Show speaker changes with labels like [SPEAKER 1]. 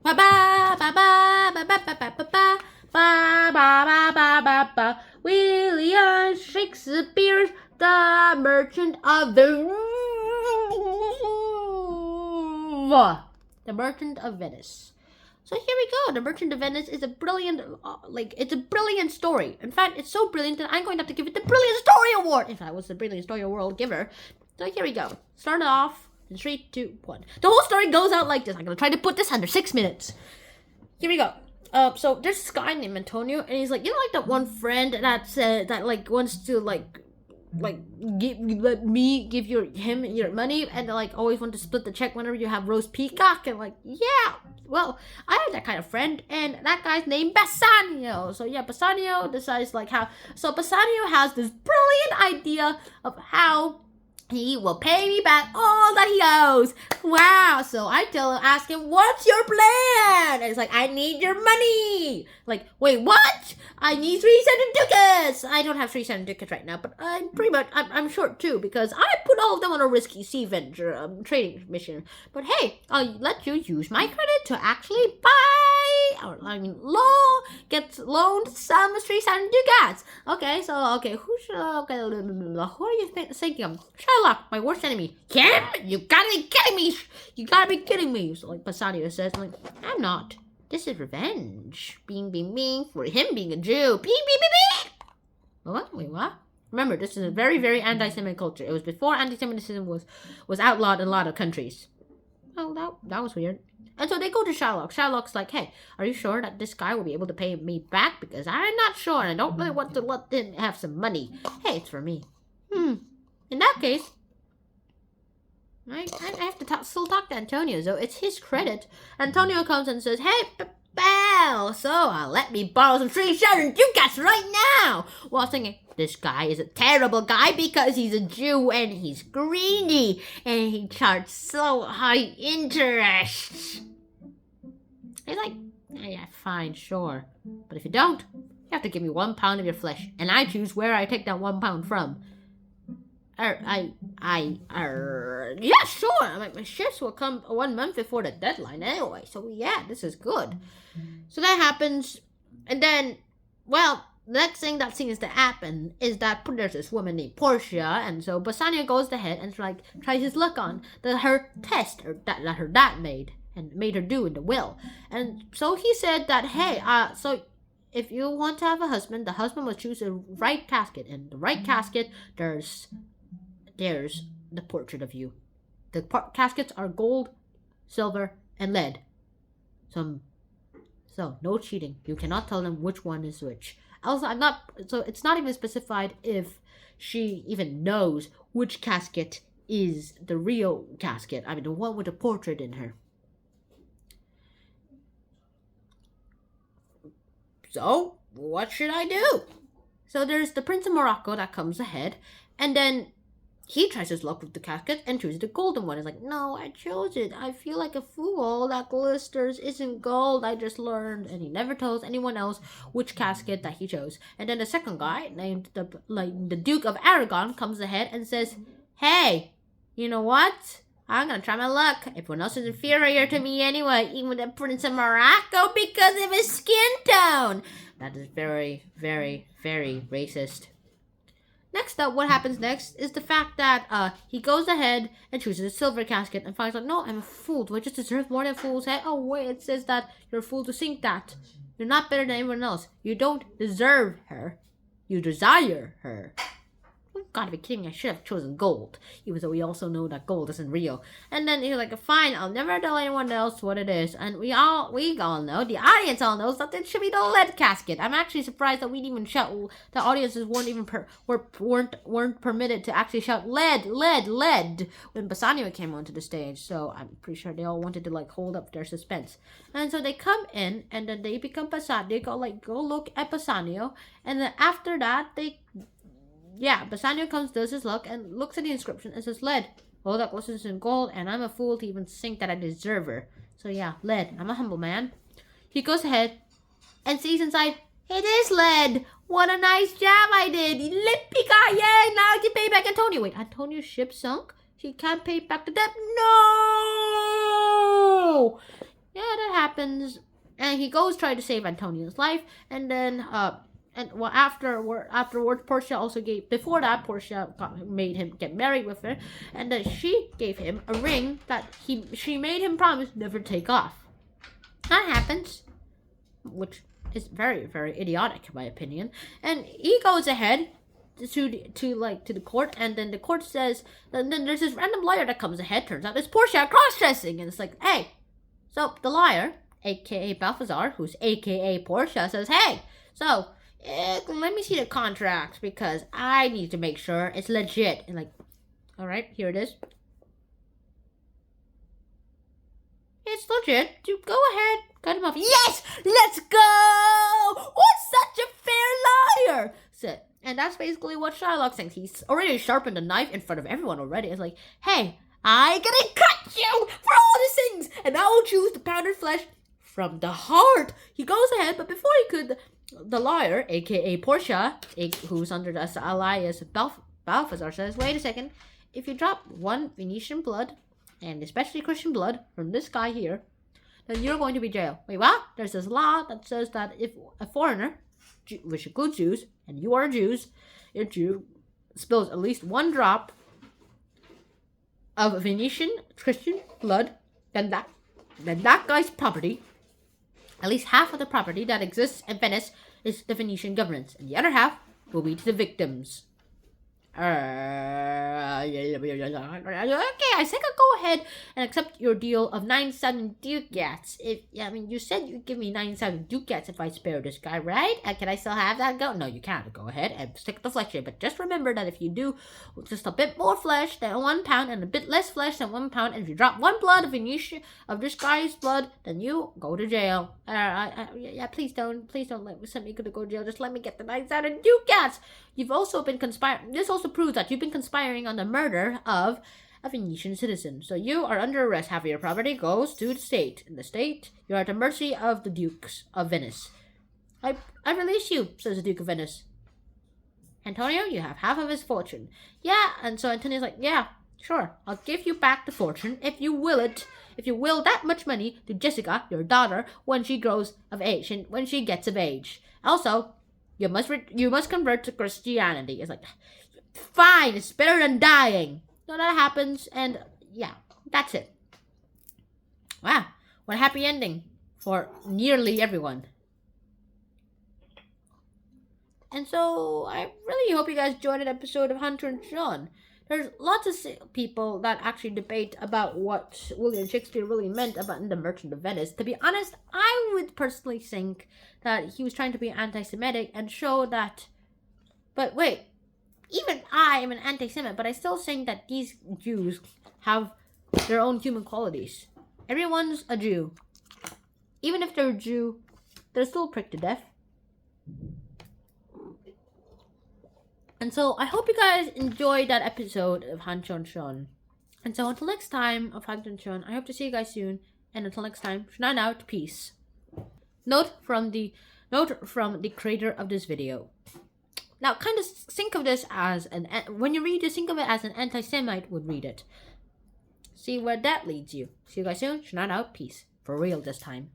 [SPEAKER 1] Ba ba ba ba ba ba ba ba ba ba ba ba ba ba ba. William Shakespeare, the Merchant of the Merchant of Venice. So here we go. The Merchant of Venice is a brilliant, it's a brilliant story. In fact, it's so brilliant that I'm going to have to give it the Brilliant Story Award if I was the Brilliant Story Award giver. So here we go. Start it off in 3, 2, 1. The whole story goes out like this. I'm gonna try to put this under 6 minutes. Here we go. So there's this guy named Antonio, and he's like, you know, like that one friend that said that like wants to let me give him your money, and like always want to split the check whenever you have roast peacock, and like, yeah, well, I have that kind of friend, and that guy's named Bassanio. So yeah, Bassanio decides Bassanio has this brilliant idea of how he will pay me back all that he owes. Wow. So I ask him, what's your plan? And it's like, I need your money. Like, wait, what? I need 3 ducats. I don't have 3 ducats right now, but I'm short too, because I put all of them on a risky sea venture, trading mission. But hey, I'll let you use my credit to actually get loaned some 3 ducats. Okay, so, who are you thinking of? Sherlock, my worst enemy. Him? You gotta be kidding me. You gotta be kidding me. So like Bassanio says, like, I'm not. This is revenge. Being for him being a Jew. Beep. What? Wait, what? Remember, this is a very, very anti-Semitic culture. It was before anti-Semitism was outlawed in a lot of countries. Oh, that was weird. And so they go to Sherlock. Sherlock's like, hey, are you sure that this guy will be able to pay me back? Because I'm not sure, and I don't really want to let him have some money. Hey, it's for me. In that case, I have to still talk to Antonio, so it's his credit. Antonio comes and says, hey, pal, so let me borrow some 3 ducats right now. Well, I was thinking, this guy is a terrible guy because he's a Jew and he's greedy and he charges so high interest. He's like, yeah, fine, sure. But if you don't, you have to give me 1 pound of your flesh, and I choose where I take that 1 pound from. Yeah, sure. My shifts will come 1 month before the deadline anyway. So yeah, this is good. So that happens, and then, well, the next thing that seems to happen is that there's this woman named Portia, and so Bassanio goes ahead and tries his luck on her test that her dad made her do in the will, and so he said that, hey, so if you want to have a husband, the husband must choose the right casket, and the right casket there's the portrait of you. The caskets are gold, silver, and lead. So no cheating. You cannot tell them which one is which. Also, it's not even specified if she even knows which casket is the real casket. I mean, the one with the portrait in her. So, what should I do? So there's the Prince of Morocco that comes ahead, and then he tries his luck with the casket and chooses the golden one. He's like, no, I chose it. I feel like a fool. That glisters isn't gold. I just learned. And he never tells anyone else which casket that he chose. And then the second guy, named the Duke of Aragon, comes ahead and says, hey, you know what? I'm gonna try my luck. Everyone else is inferior to me anyway, even the Prince of Morocco, because of his skin tone. That is very, very, very racist. Next up, what happens next is the fact that he goes ahead and chooses a silver casket and finds out, no, I'm a fool. Do I just deserve more than fools? Hey, oh wait, it says that you're a fool to think that. You're not better than anyone else. You don't deserve her. You desire her. You've got to be kidding me. I should have chosen gold, even though we also know that gold isn't real. And then he's like, fine, I'll never tell anyone else what it is. And we all know, the audience all knows that it should be the lead casket. I'm actually surprised that we didn't even shout. The audiences weren't permitted to actually shout lead when Bassanio came onto the stage. So I'm pretty sure they all wanted to hold up their suspense. And so they come in, and then they become Bassanio. They go look at Bassanio, and then after that Bassanio does his luck, and looks at the inscription and says, lead. Well, that glistens in gold, and I'm a fool to even think that I deserve her. So yeah, lead. I'm a humble man. He goes ahead and sees inside, it is lead. What a nice job I did. Lippica, yay, now I can pay back Antonio. Wait, Antonio's ship sunk? He can't pay back the debt? No! Yeah, that happened. happens, and he goes try to save Antonio's life, and then afterwards, Portia also gave. Before that, Portia made him get married with her, and then she gave him a ring that she made him promise never take off. That happens, which is very, very idiotic in my opinion. And he goes ahead to the court, and then the court says, and then there's this random liar that comes ahead. Turns out it's Portia cross-dressing, and it's like, hey. So the liar, aka Balthazar, who's aka Portia, says, hey, so let me see the contract because I need to make sure it's legit. And like, all right, here it is. It's legit. Go ahead, cut him off. Yes, let's go. What's such a fair liar? So, and that's basically what Shylock thinks. He's already sharpened the knife in front of everyone already. It's like, hey, I gonna cut you for all these things, and I will choose the pounded flesh from the heart. He goes ahead, but before he could, the liar, aka Portia, who's under the alias Balthazar, says, wait a second, if you drop one Venetian blood, and especially Christian blood, from this guy here, then you're going to be jailed. Wait, what? There's this law that says that if a foreigner, which includes Jews, and you are Jews, your Jew spills at least one drop of Venetian Christian blood, then that guy's property, at least half of the property that exists in Venice, is the Venetian government's, and the other half will be to the victims. Okay, I think I'll go ahead and accept your deal of 97 ducats. You said you'd give me 97 ducats if I spare this guy, right? Can I still have that go? No, you can't. Go ahead and stick the flesh in. But just remember that if you do just a bit more flesh than 1 pound and a bit less flesh than 1 pound, and if you drop one blood of this guy's blood, then you go to jail. Please don't send me to go to jail. Just let me get the 97 ducats. You've also been conspiring. This also proves that you've been conspiring on the murder of a Venetian citizen. So you are under arrest. Half of your property goes to the state. In the state, you are at the mercy of the Dukes of Venice. I release you, says the Duke of Venice. Antonio, you have half of his fortune. Yeah, and so Antonio's like, yeah, sure, I'll give you back the fortune if you will it. If you will that much money to Jessica, your daughter, when she grows of age and when she gets of age. Also, you must convert to Christianity. It's like, fine, it's better than dying. So that happens, and yeah, that's it. Wow, what a happy ending for nearly everyone. And so, I really hope you guys enjoyed an episode of Hunter and John. There's lots of people that actually debate about what William Shakespeare really meant about in The Merchant of Venice. To be honest, I would personally think that he was trying to be anti-Semitic and show that... But wait, even I am an anti-Semite, but I still think that these Jews have their own human qualities. Everyone's a Jew. Even if they're a Jew, they're still pricked to death. And so, I hope you guys enjoyed that episode of Hanchon Shon. And so, until next time of Hanchon Shon, I hope to see you guys soon. And until next time, Shnan out, peace. Note from the creator of this video. Now, kind of think of this as when you read this, think of it as an anti-Semite would read it. See where that leads you. See you guys soon. Shnan out, peace. For real this time.